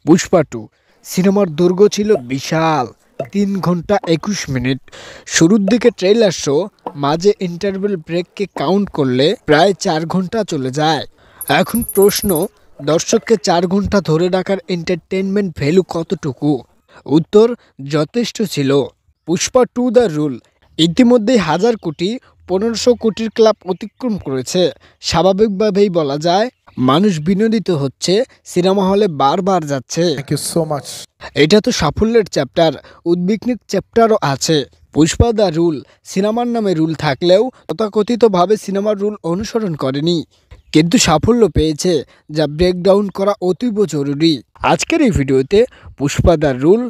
পুষ্পা 2 সিনেমার দৈর্ঘ্য ছিল বিশাল 3 ঘন্টা 21 মিনিট। শুরুর দিকে ট্রেলার শো, মাঝে ইন্টারভেল ব্রেককে কাউন্ট করলে প্রায় 4 ঘন্টা চলে যায়। এখন প্রশ্ন, দর্শককে 4 ঘন্টা ধরে রাখার এন্টারটেইনমেন্ট ভ্যালু কতটুকু? উত্তর, যথেষ্ট ছিল। পুষ্পা 2 দ্য রুল ইতিমধ্যেই 1000 কোটি 1500 কোটির ক্লাব অতিক্রম করেছে। স্বাভাবিকভাবেই বলা যায় মানুষ বিনোদিত হচ্ছে, সিনেমা হলে বারবার যাচ্ছে। Thank you so much. এটা তো সাফল্যের চ্যাপ্টার, উদ্বিগ্নিক চ্যাপ্টারও আছে। পুষ্পা দ্য রুল সিনেমার নামে রুল থাকলেও তথাকথিতভাবে সিনেমার রুল অনুসরণ করেনি, কিন্তু সাফল্য পেয়েছে, যা ব্রেকডাউন করা অতীব জরুরি। আজকের এই ভিডিওতে Pushpa the rule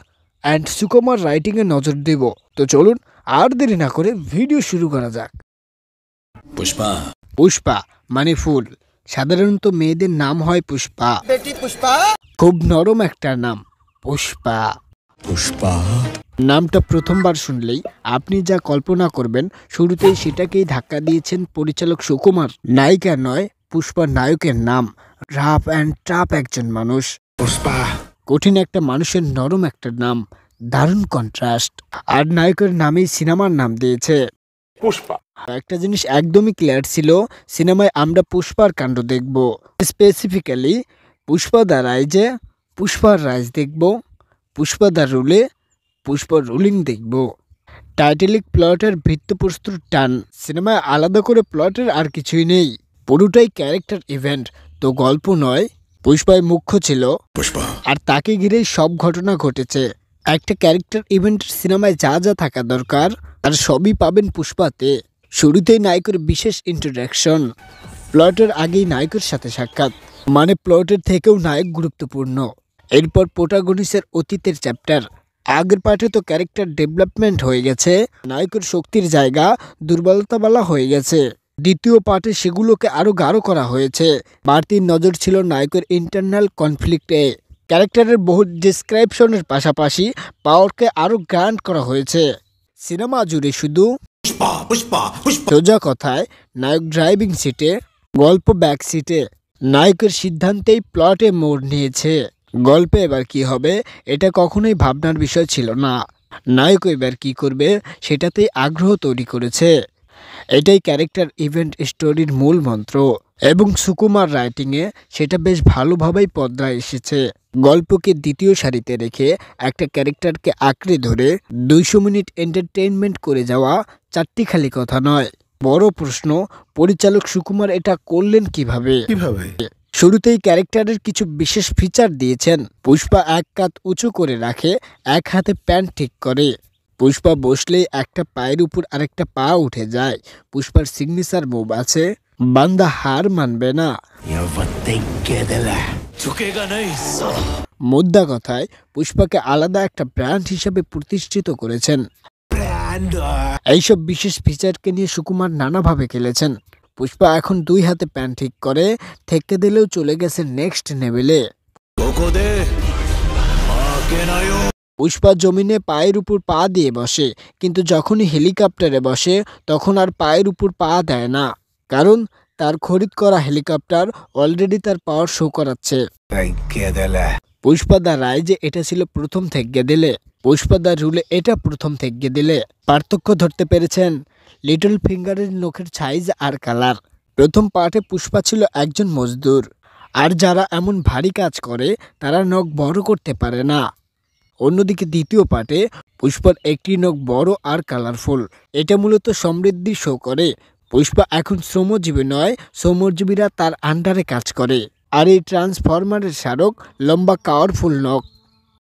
and Sukumar রাইটিংয়ে নজর দেব। তো চলুন আর দেরি না করে ভিডিও শুরু করা যাক। पुष्पा পুষ্পা মানে ফুল। সাধারণত মেয়েদের নাম হয় পুষ্পা। बेटी पुष्पा খুব নরম একটা নাম, পুষ্পা। पुष्पा নামটা প্রথমবার শুনলেই আপনি যা কল্পনা করবেন, শুরুতেই সেটাকেই ধাক্কা দিয়েছেন পরিচালক সুকুমার। নায়িকা নয়, পুষ্পা নায়কের নাম। রাফ অ্যান্ড টাফ একজন মানুষ, Pushpa. কঠিন একটা মানুষের নরম একটা নাম, দারুণ কন্ট্রাস্ট। আর নায়কের নামেই সিনেমার নাম দিয়েছে Pushpa. একটা জিনিস একদমই ক্লিয়ার ছিল, সিনেমায় আমরা পুষ্পার কাণ্ড দেখব। স্পেসিফিক্যালি পুষ্পা দ্য রাইজে পুষ্পার রাইজ দেখব, পুষ্পা দ্য রুলে পুষ্পার রুলিং দেখব। টাইটানিক প্লটের ভিত্তিপ্রস্তর টান। সিনেমায় আলাদা করে প্লটের আর কিছুই নেই, পুরোটাই ক্যারেক্টার ইভেন্ট, তো গল্প নয়। পুষ্পায় মুখ্য ছিল, पुष्पा আর তাকে ঘিরেই সব ঘটনা ঘটেছে। একটা ক্যারেক্টার ইভেন্টের সিনেমায় যা যা থাকা দরকার তার সবই পাবেন পুষ্পাতে। শুরুতেই নায়কের বিশেষ ইন্ট্রোডাকশন, প্লটের আগেই নায়কের সাথে সাক্ষাৎ, মানে প্লটের থেকেও নায়ক গুরুত্বপূর্ণ। এরপর প্রোটাগনিস্টের অতীতের চ্যাপ্টার। আগের পার্টে তো ক্যারেক্টার ডেভেলপমেন্ট হয়ে গেছে, নায়কের শক্তির জায়গা দুর্বলতা বলা হয়ে গেছে। দ্বিতীয় পার্টে সেগুলোকে আরও গাঢ় করা হয়েছে। বাড়তি নজর ছিল নায়কের ইন্টারনাল কনফ্লিক্টে। ক্যারেক্টারের বহু ডিসক্রিপশনের পাশাপাশি পাওয়ারকে আরও গ্র্যান্ড করা হয়েছে। সিনেমা জুড়ে শুধু पुष्पा पुष्पा पुष्पा সোজা কথায় নায়ক ড্রাইভিং সিটে, গল্প ব্যাক সিটে। নায়কের সিদ্ধান্তেই প্লটে মোড় নিয়েছে। গল্পে এবার কি হবে এটা কখনোই ভাবনার বিষয় ছিল না, নায়ক এবার কি করবে সেটাতেই আগ্রহ তৈরি করেছে। এটাই ক্যারেক্টার ইভেন্ট স্টোরির মূল মন্ত্র, এবং সুকুমার রাইটিংয়ে সেটা বেশ ভালোভাবেই পর্দায় এসেছে। গল্পকে দ্বিতীয় সারিতে রেখে একটা ক্যারেক্টারকে আঁকড়ে ধরে 200 মিনিট এন্টারটেইনমেন্ট করে যাওয়া চারটি খালি কথা নয়। বড় প্রশ্ন, পরিচালক সুকুমার এটা করলেন কিভাবে? শুরুতেই ক্যারেক্টারের কিছু বিশেষ ফিচার দিয়েছেন। পুষ্পা এক কাঁধ উঁচু করে রাখে, এক হাতে প্যান্ট ঠিক করে। পুষ্পা বসলেই একটা পায়ের উপর আরেকটা পা উঠে যায়। পুষ্পার সিগনেচার মুভ আছে, বান্দা হার মানবে না। झुकेगा नहीं साला মোদ্দা কথায় পুষ্পাকে আলাদা একটা ব্র্যান্ড হিসেবে প্রতিষ্ঠিত করেছেন। এইসব বিশেষ ফিচারকে নিয়ে সুকুমার নানাভাবে খেলেছেন। পুষ্পা এখন 2 হাতে প্যান্ট ঠিক করে, থেকে দিলেও চলে গেছে নেক্সট লেভেলে। धोखो दे आके ना यूं পুষ্পা জমিনে পায়ের উপর পা দিয়ে বসে, কিন্তু যখনই হেলিকপ্টারে বসে তখন আর পায়ের উপর পা দেয় না, কারণ তার খরিদ করা হেলিকপ্টার অলরেডি তার পাওয়ার শো করাচ্ছে। পুষ্পা দা রাইজে এটা ছিল প্রথম থেকে দিলে, পুষ্পা দা রুলে এটা প্রথম থেকে দিলে। পার্থক্য ধরতে পেরেছেন? লিটল ফিঙ্গারের নখের সাইজ আর কালার। প্রথম পার্টে পুষ্পা ছিল একজন মজদুর, আর যারা এমন ভারী কাজ করে তারা নখ বড় করতে পারে না। অন্যদিকে দ্বিতীয় পার্টে পুষ্পার একটি নখ বড় আর কালারফুল। এটা মূলত সমৃদ্ধি শো করে। পুষ্পা এখন শ্রমজীবী নয়, শ্রমজীবীরা তার আন্ডারে কাজ করে। আর এই ট্রান্সফরমারের স্মারক লম্বা পাওয়ারফুল নখ।